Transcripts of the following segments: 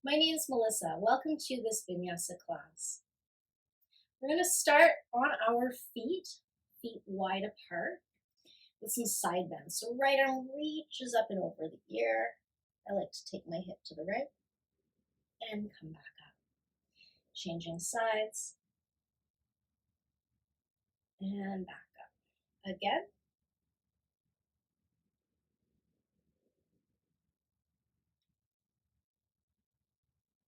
My name is Melissa. Welcome to this vinyasa class. We're going to start on our feet wide apart with some side bends. So right arm reaches up and over the ear. I like to take my hip to the right and come back up. Changing sides and back up. Again.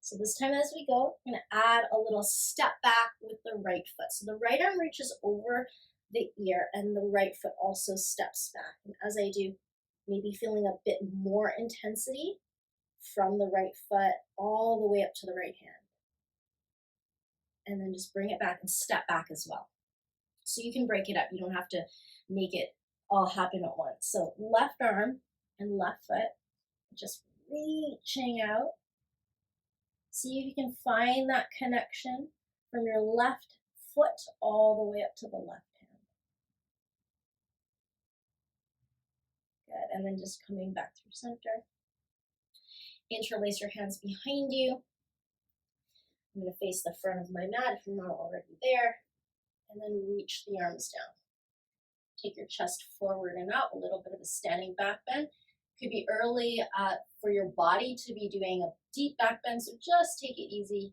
So this time as we go, I'm going to add a little step back with the right foot. So the right arm reaches over the ear and the right foot also steps back. And as I do, maybe feeling a bit more intensity from the right foot all the way up to the right hand. And then just bring it back and step back as well. So you can break it up. You don't have to make it all happen at once. So left arm and left foot, just reaching out. See if you can find that connection from your left foot all the way up to the left hand. Good, and then just coming back through center. Interlace your hands behind you. I'm going to face the front of my mat if you're not already there, and then reach the arms down. Take your chest forward and out, a little bit of a standing back bend. Could be early for your body to be doing a deep back bend, so just take it easy.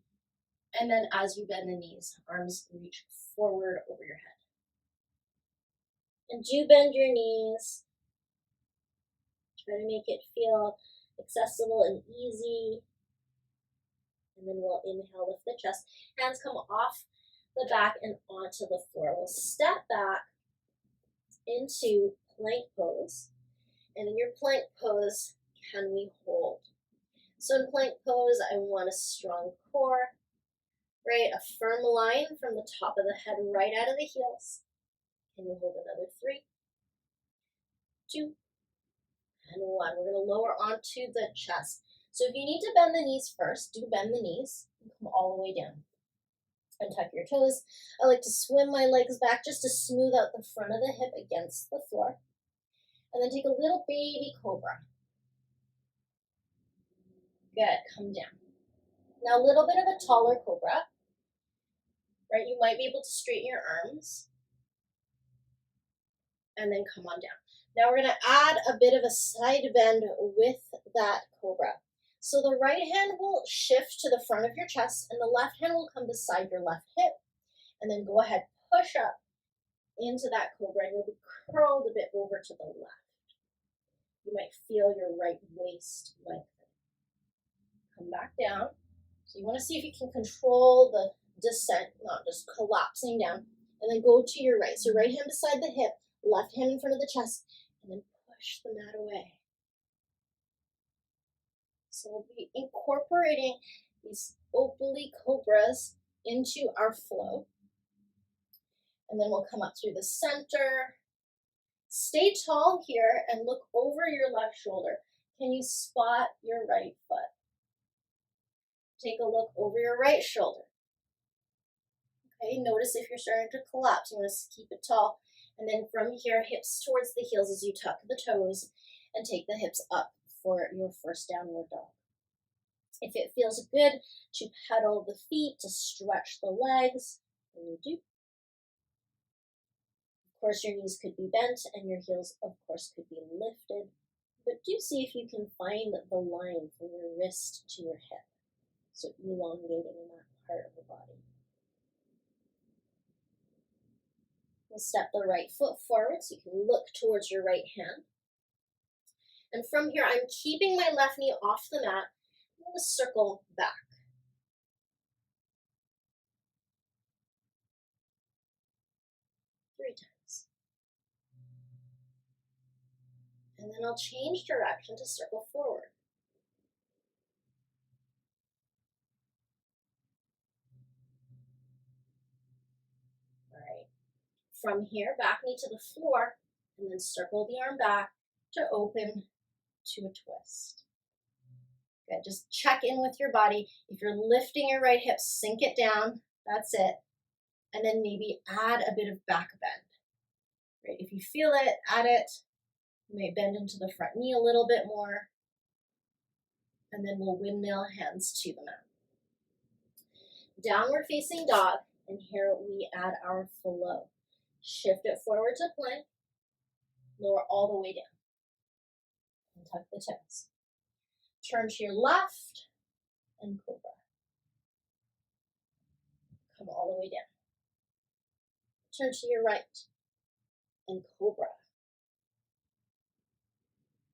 And then as you bend the knees, arms reach forward over your head. And do bend your knees. Try to make it feel accessible and easy. And then we'll inhale, lift the chest. Hands come off the back and onto the floor. We'll step back into plank pose. And in your plank pose, can we hold? So in plank pose, I want a strong core, right? A firm line from the top of the head right out of the heels. Can you hold another 3, 2, and 1. We're going to lower onto the chest. So if you need to bend the knees first, do bend the knees and come all the way down. And tuck your toes. I like to swim my legs back just to smooth out the front of the hip against the floor. And then take a little baby cobra. Good, come down. Now a little bit of a taller cobra, right? You might be able to straighten your arms. And then come on down. Now we're going to add a bit of a side bend with that cobra. So the right hand will shift to the front of your chest and the left hand will come beside your left hip. And then go ahead, push up into that cobra and you'll be curled a bit over to the left. You might feel your right waist lengthen. Come back down. So you want to see if you can control the descent, not just collapsing down. And then go to your right. So right hand beside the hip, left hand in front of the chest, and then push the mat away. So we'll be incorporating these oblique cobras into our flow. And then we'll come up through the center. Stay tall here and look over your left shoulder. Can you spot your right foot? Take a look over your right shoulder. Okay, notice if you're starting to collapse. You want to keep it tall. And then from here, hips towards the heels as you tuck the toes and take the hips up for your first downward dog. If it feels good to pedal the feet, to stretch the legs, then you do. Of course, your knees could be bent and your heels, of course, could be lifted. But do see if you can find the line from your wrist to your hip. So elongating in that part of the body. We'll step the right foot forward so you can look towards your right hand. And from here, I'm keeping my left knee off the mat. I'm going to circle back. Three times. And then I'll change direction to circle forward. All right. From here, back knee to the floor, and then circle the arm back to open to a twist. Good, just check in with your body. If you're lifting your right hip, sink it down, that's it. And then maybe add a bit of back bend. Right, if you feel it, add it. You may bend into the front knee a little bit more. And then we'll windmill hands to the mat. Downward facing dog, and here we add our flow. Shift it forward to plank, lower all the way down, and tuck the toes. Turn to your left, and cobra. Come all the way down. Turn to your right, and cobra.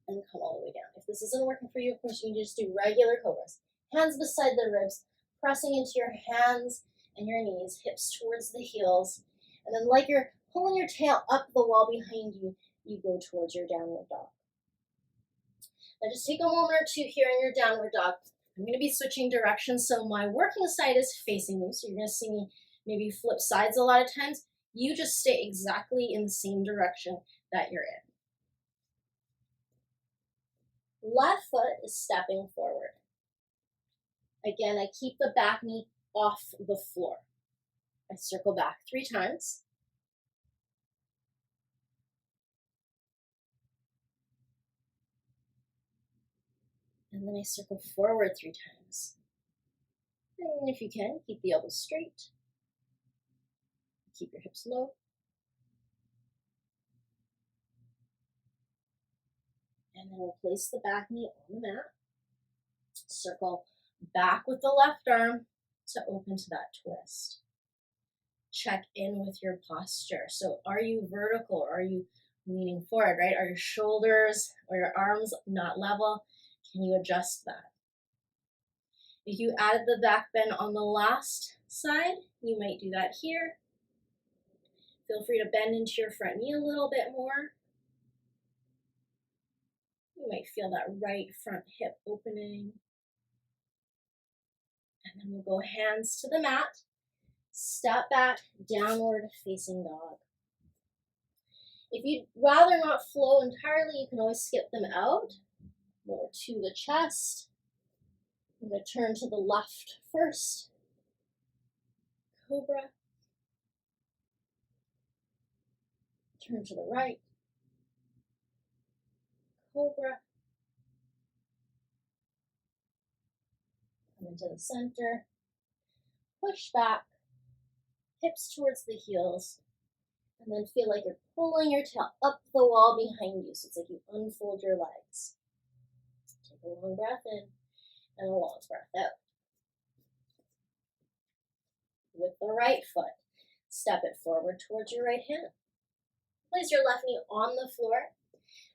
And come all the way down. If this isn't working for you, of course, you can just do regular cobras. Hands beside the ribs, pressing into your hands and your knees, hips towards the heels. And then like you're pulling your tail up the wall behind you, you go towards your downward dog. Now just take a moment or two here in your downward dog. I'm going to be switching directions, so my working side is facing you, so you're going to see me maybe flip sides a lot of times. You just stay exactly in the same direction that you're in. Left foot is stepping forward. Again, I keep the back knee off the floor. I circle back 3 times. And then I circle forward 3 times. And if you can, keep the elbows straight. Keep your hips low. And then we'll place the back knee on the mat. Circle back with the left arm to open to that twist. Check in with your posture. So are you vertical or are you leaning forward, right? Are your shoulders or your arms not level? Can you adjust that? If you added the back bend on the last side, you might do that here. Feel free to bend into your front knee a little bit more. You might feel that right front hip opening. And then we'll go hands to the mat. Step back, downward facing dog. If you'd rather not flow entirely, you can always skip them out. Lower to the chest. I'm going to turn to the left first. Cobra. Turn to the right. Cobra. Come into the center. Push back. Hips towards the heels. And then feel like you're pulling your tail up the wall behind you. So it's like you unfold your legs. Take a long breath in and a long breath out. With the right foot, step it forward towards your right hand. Place your left knee on the floor.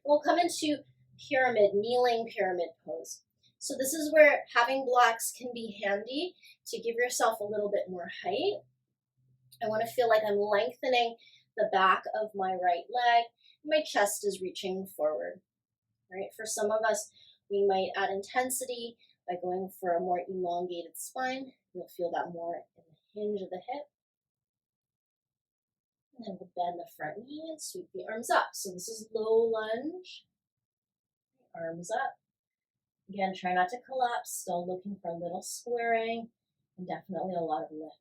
We'll come into pyramid, kneeling pyramid pose. So this is where having blocks can be handy to give yourself a little bit more height. I want to feel like I'm lengthening the back of my right leg. My chest is reaching forward. Right? For some of us, we might add intensity by going for a more elongated spine. You'll feel that more in the hinge of the hip. And then we'll bend the front knee and sweep the arms up. So this is low lunge. Arms up. Again, try not to collapse. Still looking for a little squaring and definitely a lot of lift.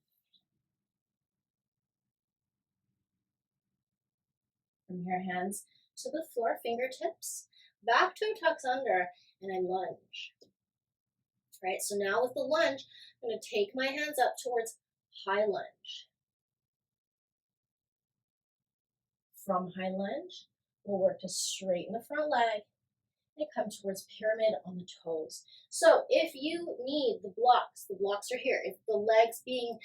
From your hands to the floor, fingertips. Back toe tucks under and I lunge. Right, so now with the lunge, I'm going to take my hands up towards high lunge. From high lunge, we'll work to straighten the front leg and come towards pyramid on the toes. So if you need the blocks are here. If the legs being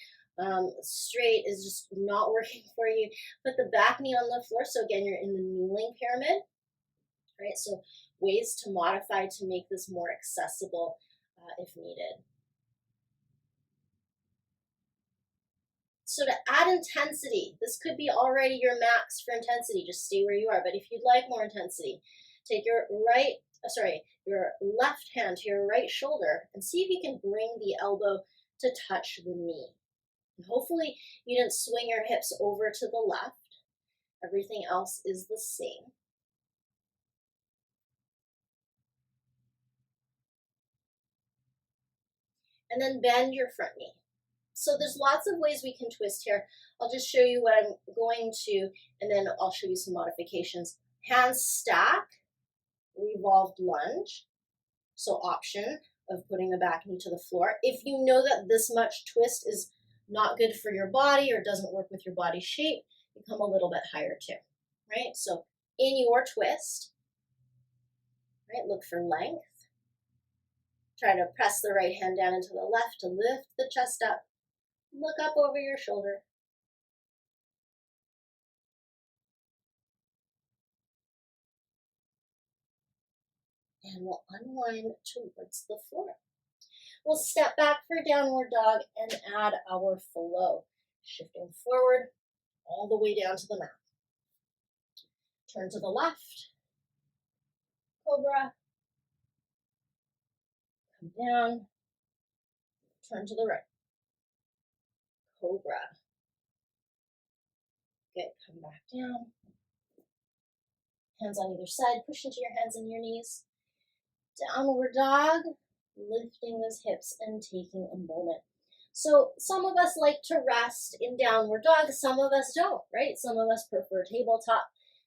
straight is just not working for you, put the back knee on the floor. So again, you're in the kneeling pyramid. Right, so ways to modify to make this more accessible if needed. So to add intensity, this could be already your max for intensity. Just stay where you are. But if you'd like more intensity, take your left hand to your right shoulder and see if you can bring the elbow to touch the knee. And hopefully you didn't swing your hips over to the left. Everything else is the same. And then bend your front knee. So there's lots of ways we can twist here. I'll just show you what I'm going to, and then I'll show you some modifications. Hands stack, revolved lunge. So option, of putting the back knee to the floor. If you know that this much twist is not good for your body or doesn't work with your body shape, you come a little bit higher too, right? So in your twist, right, look for length. Try to press the right hand down into the left to lift the chest up. Look up over your shoulder. And we'll unwind towards the floor. We'll step back for downward dog and add our flow. Shifting forward all the way down to the mat. Turn to the left. Cobra. Come down. Turn to the right. Cobra. Good. Come back down. Hands on either side. Push into your hands and your knees. Downward dog. Lifting those hips and taking a moment. So some of us like to rest in downward dog. Some of us don't, right? Some of us prefer tabletop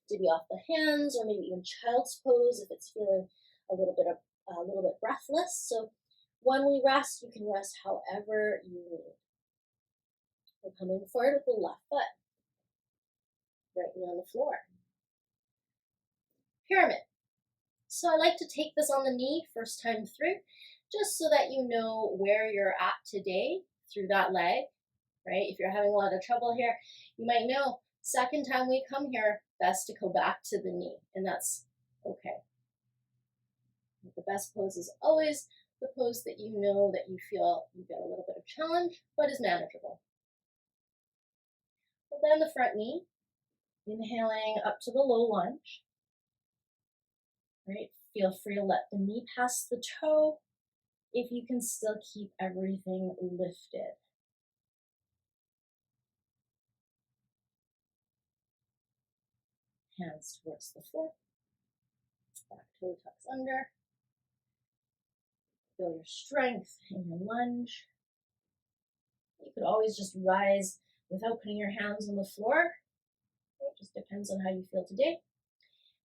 to be off the hands, or maybe even child's pose if it's feeling a little bit breathless. So when we rest, you can rest however you need. We're coming forward with the left foot, right knee on the floor. Pyramid. So I like to take this on the knee first time through, just so that you know where you're at today through that leg, right? If you're having a lot of trouble here, you might know second time we come here, best to go back to the knee, and that's okay. The best pose is always the pose that you know that you feel you get a little bit of challenge, but is manageable. We'll bend the front knee, inhaling up to the low lunge. Right? Feel free to let the knee pass the toe if you can still keep everything lifted. Hands towards the floor. Back toe tucks under. Feel your strength in your lunge. You could always just rise without putting your hands on the floor. It just depends on how you feel today.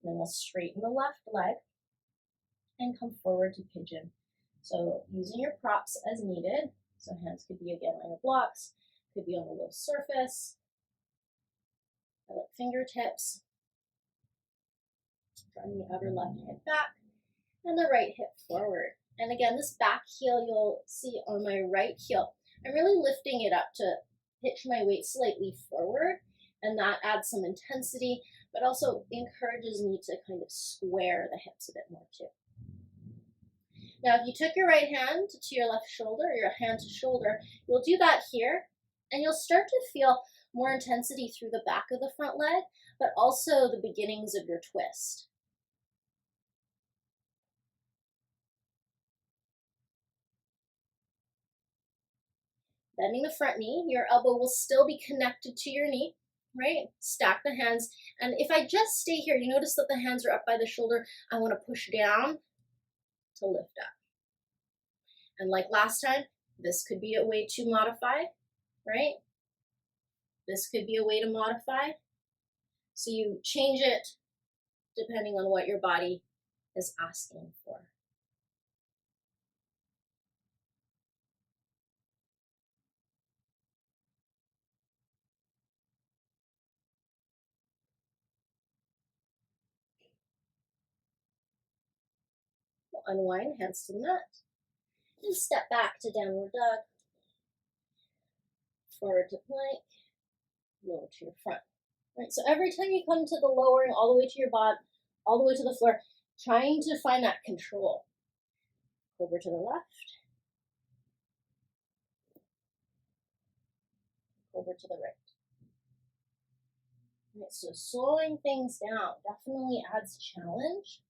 And then we'll straighten the left leg and come forward to pigeon. So using your props as needed. So hands could be again on your blocks, could be on a low surface. I like fingertips. Drawing the outer left hip back and the right hip forward. And again, this back heel you'll see on my right heel. I'm really lifting it up to pitch my weight slightly forward, and that adds some intensity, but also encourages me to kind of square the hips a bit more too. Now, if you took your right hand to your left shoulder, or your hand to shoulder, you'll do that here, and you'll start to feel more intensity through the back of the front leg, but also the beginnings of your twist. Bending the front knee, your elbow will still be connected to your knee, right? Stack the hands. And if I just stay here, you notice that the hands are up by the shoulder. I want to push down to lift up. And like last time, this could be a way to modify, right? This could be a way to modify. So you change it depending on what your body is asking for. We'll unwind, hands to the mat. And step back to downward dog. Forward to plank. Lower to your front. Right, so every time you come to the lowering, all the way to your bottom, all the way to the floor, trying to find that control. Over to the left. Over to the right. Right, so slowing things down definitely adds challenge.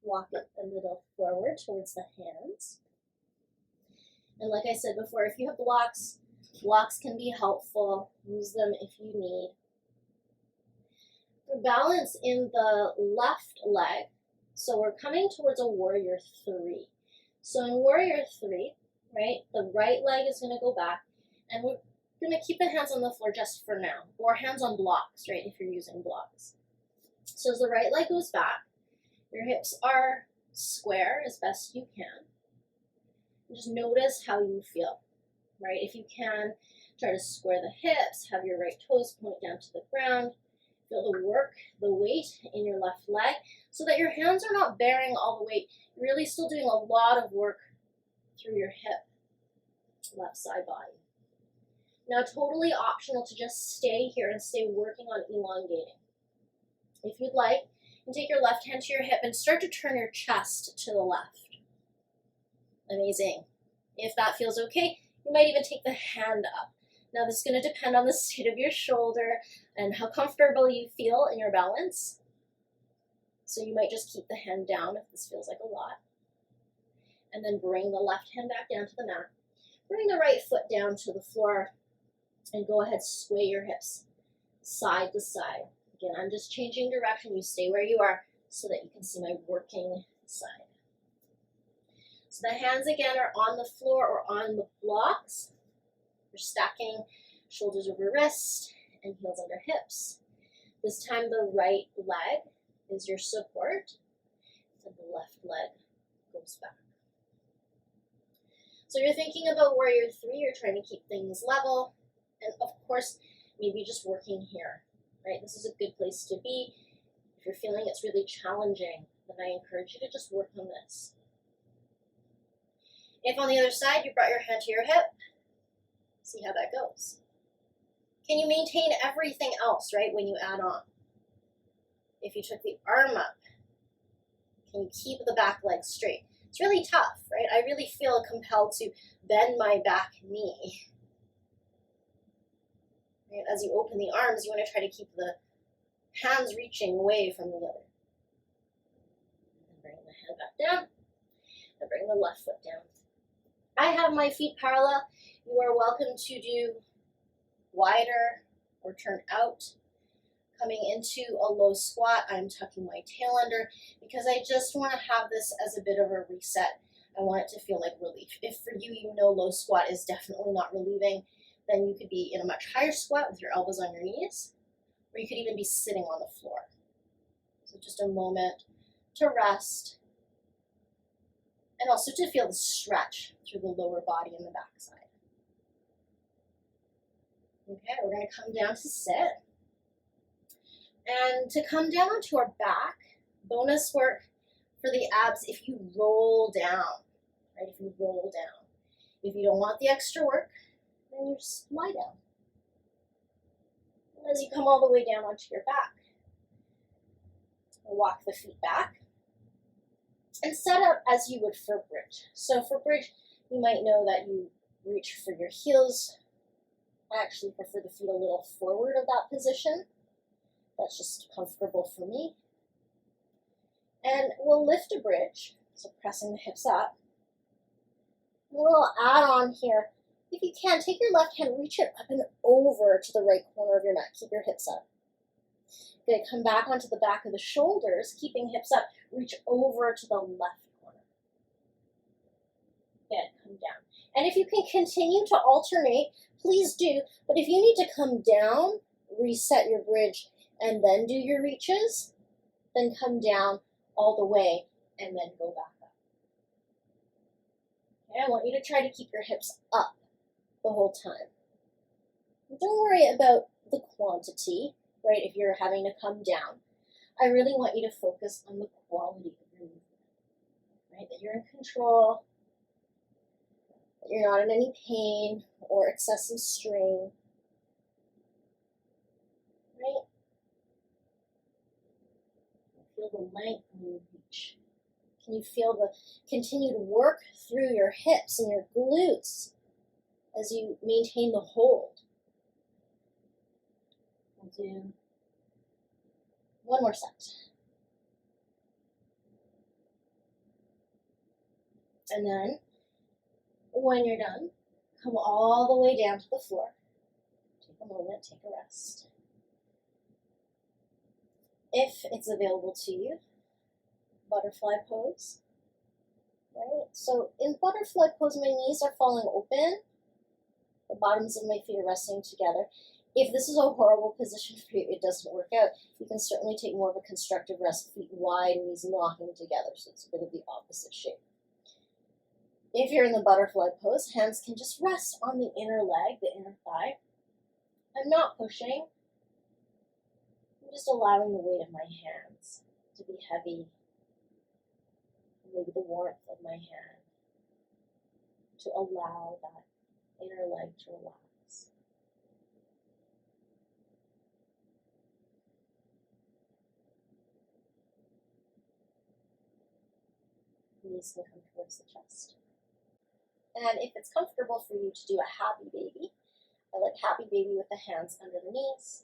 Walk it a little forward towards the hands. And like I said before, if you have blocks can be helpful. Use them if you need. Balance in the left leg. So we're coming towards a warrior 3. So in warrior 3, right, the right leg is going to go back, and we're going to keep the hands on the floor just for now, or hands on blocks, right, if you're using blocks. So as the right leg goes back, your hips are square as best you can. Just notice how you feel, right? If you can, try to square the hips, have your right toes point down to the ground. Feel the work, the weight in your left leg, so that your hands are not bearing all the weight. You're really still doing a lot of work through your hip, left side body. Now, totally optional to just stay here and stay working on elongating. If you'd like, you can take your left hand to your hip and start to turn your chest to the left. Amazing. If that feels okay, you might even take the hand up. Now, this is going to depend on the state of your shoulder and how comfortable you feel in your balance. So you might just keep the hand down if this feels like a lot. And then bring the left hand back down to the mat. Bring the right foot down to the floor and go ahead, sway your hips side to side. Again, I'm just changing direction. You stay where you are so that you can see my working side. So the hands again are on the floor or on the blocks. You're stacking shoulders over wrist and heels under hips. This time the right leg is your support, and the left leg goes back. So you're thinking about warrior 3, you're trying to keep things level, and of course, maybe just working here, right? This is a good place to be. If you're feeling it's really challenging, then I encourage you to just work on this. If on the other side you brought your hand to your hip, see how that goes. Can you maintain everything else, right, when you add on? If you took the arm up, can you keep the back leg straight? It's really tough, right? I really feel compelled to bend my back knee. Right? As you open the arms, you want to try to keep the hands reaching away from the other. And bring the head back down, and bring the left foot down. I have my feet parallel. You are welcome to do wider or turn out. Coming into a low squat, I'm tucking my tail under because I just want to have this as a bit of a reset. I want it to feel like relief. If for you, you know low squat is definitely not relieving, then you could be in a much higher squat with your elbows on your knees, or you could even be sitting on the floor. So just a moment to rest, and also to feel the stretch through the lower body and the back side. Okay, we're going to come down to sit. And to come down onto our back, bonus work for the abs if you roll down, right? If you roll down. If you don't want the extra work, then you just lie down. And as you come all the way down onto your back, walk the feet back and set up as you would for bridge. So for bridge, you might know that you reach for your heels. I actually prefer the feet a little forward of that position. That's just comfortable for me. And we'll lift a bridge, so pressing the hips up. A little add on here. If you can, take your left hand, reach it up and over to the right corner of your mat. Keep your hips up. Good, come back onto the back of the shoulders, keeping hips up. Reach over to the left corner. Good, come down. And if you can continue to alternate, please do. But if you need to come down, reset your bridge, and then do your reaches, then come down all the way and then go back up. Okay, I want you to try to keep your hips up the whole time. Don't worry about the quantity, right, if you're having to come down. I really want you to focus on the quality of your movement, right, that you're in control, that you're not in any pain or excessive strain, right? Feel the length in your reach. Can you feel the continued work through your hips and your glutes as you maintain the hold? We'll do one more set. And then, when you're done, come all the way down to the floor. Take a moment, take a rest. If it's available to you, butterfly pose, right? So in butterfly pose, my knees are falling open, the bottoms of my feet are resting together. If this is a horrible position for you, it doesn't work out, you can certainly take more of a constructive rest, feet wide, knees knocking together, so it's a bit of the opposite shape. If you're in the butterfly pose, hands can just rest on the inner leg, the inner thigh. I'm not pushing, I'm just allowing the weight of my hands to be heavy, maybe the warmth of my hand, to allow that inner leg to relax. Knees can come towards the chest. And if it's comfortable for you to do a happy baby, I like happy baby with the hands under the knees,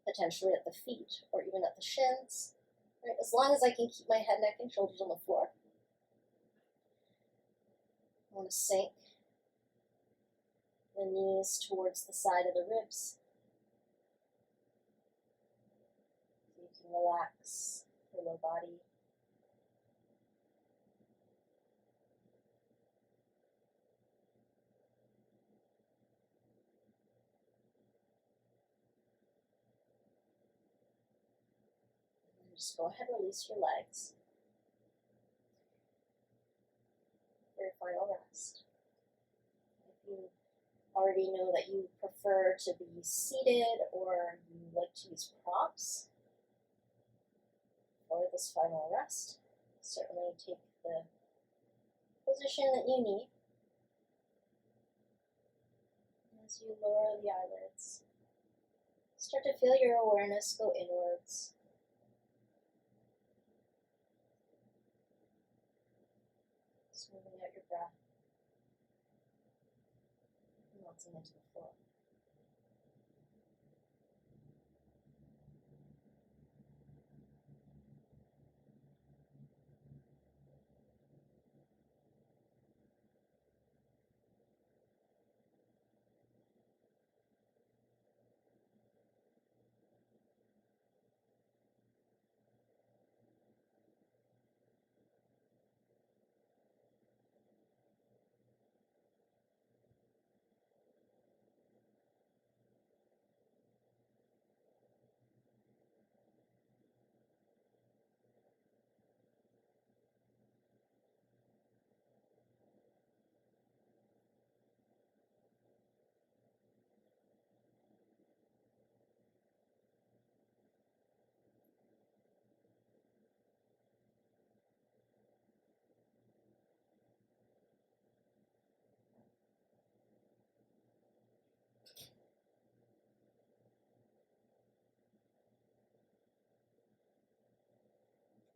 potentially at the feet or even at the shins, right? As long as I can keep my head, neck, and shoulders on the floor. I want to sink the knees towards the side of the ribs. So you can relax your low body. And just go ahead and release your legs for your final rest. If you already know that you prefer to be seated or you like to use props for this final rest, certainly take the position that you need. As you lower the eyelids, start to feel your awareness go inwards. Smoothing out your breath, melting into the floor.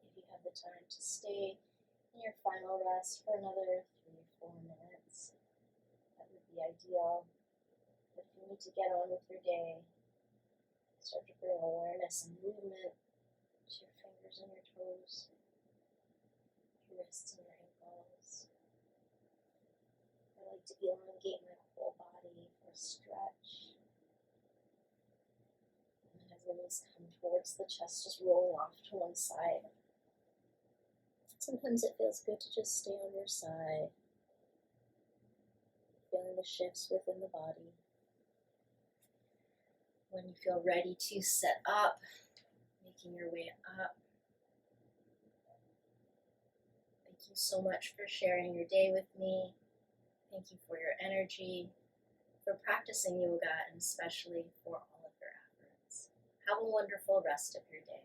If you have the time to stay in your final rest for another 3 or 4 minutes, that would be ideal. If you need to get on with your day, start to bring awareness and movement to your fingers and your toes, your wrists and your ankles. I like to elongate my whole body for stretch. And as the knees come towards the chest, just rolling off to one side. Sometimes it feels good to just stay on your side, feeling the shifts within the body. When you feel ready to sit up, making your way up. Thank you so much for sharing your day with me. Thank you for your energy, for practicing yoga, and especially for all of your efforts. Have a wonderful rest of your day.